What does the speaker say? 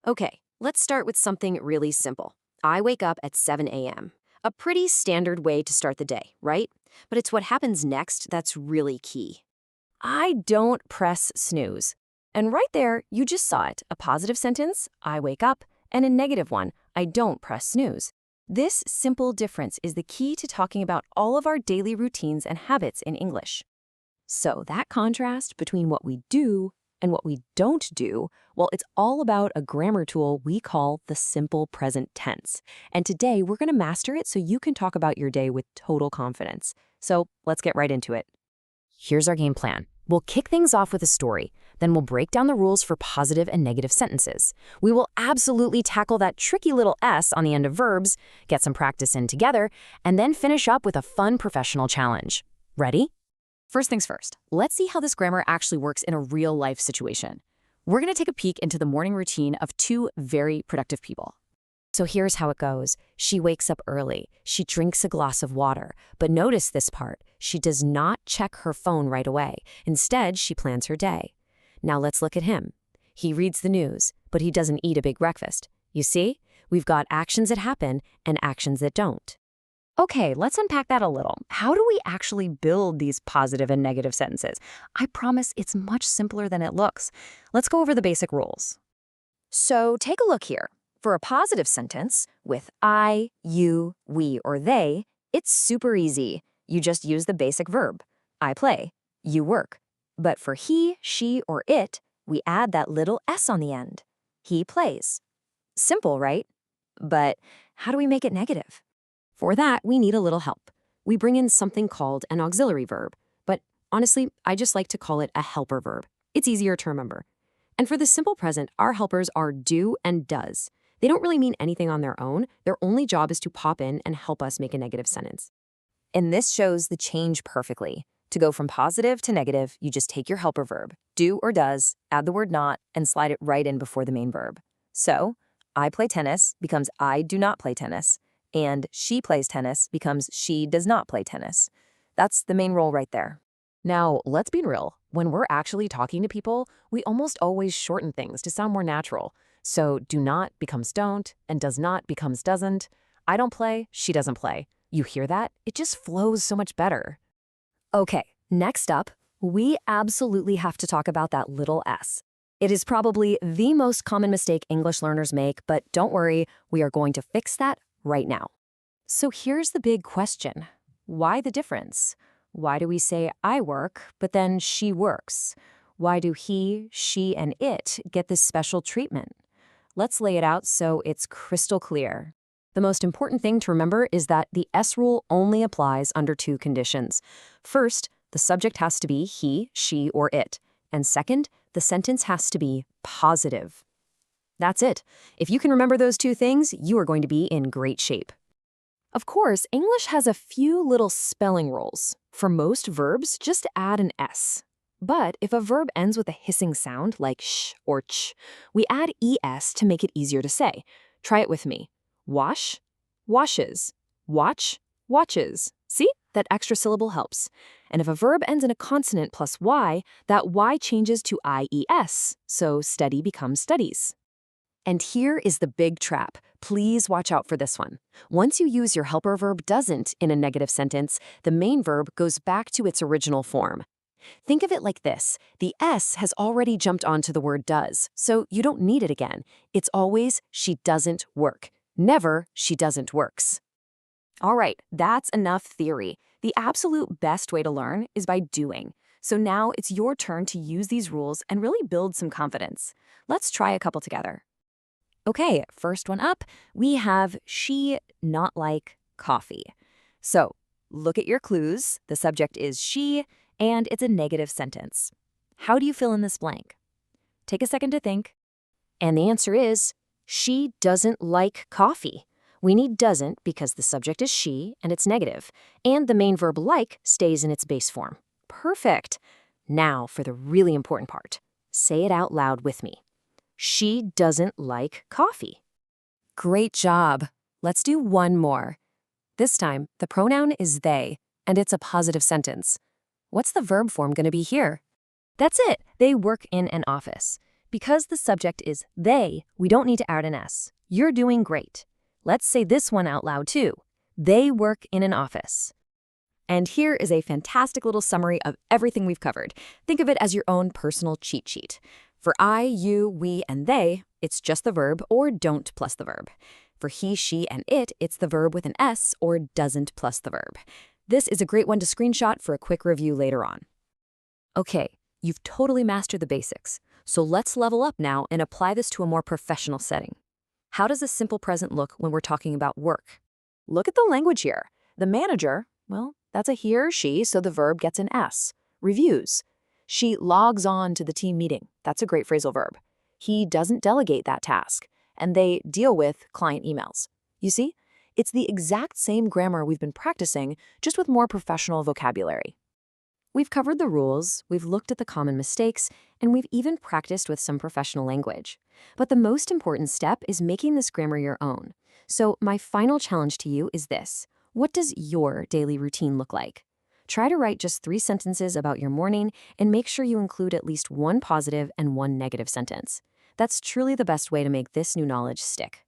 Okay, let's start with something really simple. I wake up at 7 a.m. A pretty standard way to start the day, right? But it's what happens next that's really key. I don't press snooze. And right there, you just saw it. A positive sentence, I wake up, and a negative one, I don't press snooze. This simple difference is the key to talking about all of our daily routines and habits in English. So that contrast between what we do and what we don't do, well, it's all about a grammar tool we call the simple present tense. And today we're going to master it so you can talk about your day with total confidence. So let's get right into it. Here's our game plan. We'll kick things off with a story. Then we'll break down the rules for positive and negative sentences. We will absolutely tackle that tricky little S on the end of verbs, get some practice in together, and then finish up with a fun professional challenge. Ready? First things first, let's see how this grammar actually works in a real-life situation. We're going to take a peek into the morning routine of two very productive people. So here's how it goes. She wakes up early. She drinks a glass of water. But notice this part. She does not check her phone right away. Instead, she plans her day. Now let's look at him. He reads the news, but he doesn't eat a big breakfast. You see? We've got actions that happen and actions that don't. Okay, let's unpack that a little. How do we actually build these positive and negative sentences? I promise it's much simpler than it looks. Let's go over the basic rules. So take a look here. For a positive sentence with I, you, we, or they, it's super easy. You just use the basic verb. I play, you work. But for he, she, or it, we add that little S on the end. He plays. Simple, right? But how do we make it negative? For that, we need a little help. We bring in something called an auxiliary verb, but honestly, I just like to call it a helper verb. It's easier to remember. And for the simple present, our helpers are do and does. They don't really mean anything on their own. Their only job is to pop in and help us make a negative sentence. And this shows the change perfectly. To go from positive to negative, you just take your helper verb, do or does, add the word not, and slide it right in before the main verb. So, I play tennis becomes I do not play tennis. And she plays tennis becomes she does not play tennis. That's the main role right there. Now, let's be real. When we're actually talking to people, we almost always shorten things to sound more natural. So do not becomes don't, and does not becomes doesn't. I don't play, she doesn't play. You hear that? It just flows so much better. Okay, next up, we absolutely have to talk about that little s. It is probably the most common mistake English learners make, but don't worry, we are going to fix that right now. So here's the big question. Why the difference? Why do we say I work, but then she works? Why do he, she, and it get this special treatment? Let's lay it out so it's crystal clear. The most important thing to remember is that the S rule only applies under two conditions. First, the subject has to be he, she, or it. And second, the sentence has to be positive. That's it. If you can remember those two things, you are going to be in great shape. Of course, English has a few little spelling rules. For most verbs, just add an S. But if a verb ends with a hissing sound like sh or ch, we add es to make it easier to say. Try it with me. Wash, washes. Watch, watches. See? That extra syllable helps. And if a verb ends in a consonant plus y, that y changes to ies, so study becomes studies. And here is the big trap. Please watch out for this one. Once you use your helper verb doesn't in a negative sentence, the main verb goes back to its original form. Think of it like this. The S has already jumped onto the word does, so you don't need it again. It's always she doesn't work. Never she doesn't works. All right, that's enough theory. The absolute best way to learn is by doing. So now it's your turn to use these rules and really build some confidence. Let's try a couple together. Okay, first one up, we have she not like coffee. So look at your clues. The subject is she, and it's a negative sentence. How do you fill in this blank? Take a second to think. And the answer is, she doesn't like coffee. We need doesn't because the subject is she, and it's negative, and the main verb like stays in its base form. Perfect. Now for the really important part. Say it out loud with me. She doesn't like coffee. Great job. Let's do one more. This time, the pronoun is they, and it's a positive sentence. What's the verb form going to be here? That's it. They work in an office. Because the subject is they, we don't need to add an S. You're doing great. Let's say this one out loud too. They work in an office. And here is a fantastic little summary of everything we've covered. Think of it as your own personal cheat sheet. For I, you, we, and they, it's just the verb or don't plus the verb. For he, she, and it, it's the verb with an S or doesn't plus the verb. This is a great one to screenshot for a quick review later on. Okay, you've totally mastered the basics. So let's level up now and apply this to a more professional setting. How does a simple present look when we're talking about work? Look at the language here. The manager, well, that's a he or she, so the verb gets an S. Reviews. She logs on to the team meeting. That's a great phrasal verb. He doesn't delegate that task. And they deal with client emails. You see, it's the exact same grammar we've been practicing, just with more professional vocabulary. We've covered the rules, we've looked at the common mistakes, and we've even practiced with some professional language. But the most important step is making this grammar your own. So my final challenge to you is this. What does your daily routine look like? Try to write just 3 sentences about your morning and make sure you include at least 1 positive and 1 negative sentence. That's truly the best way to make this new knowledge stick.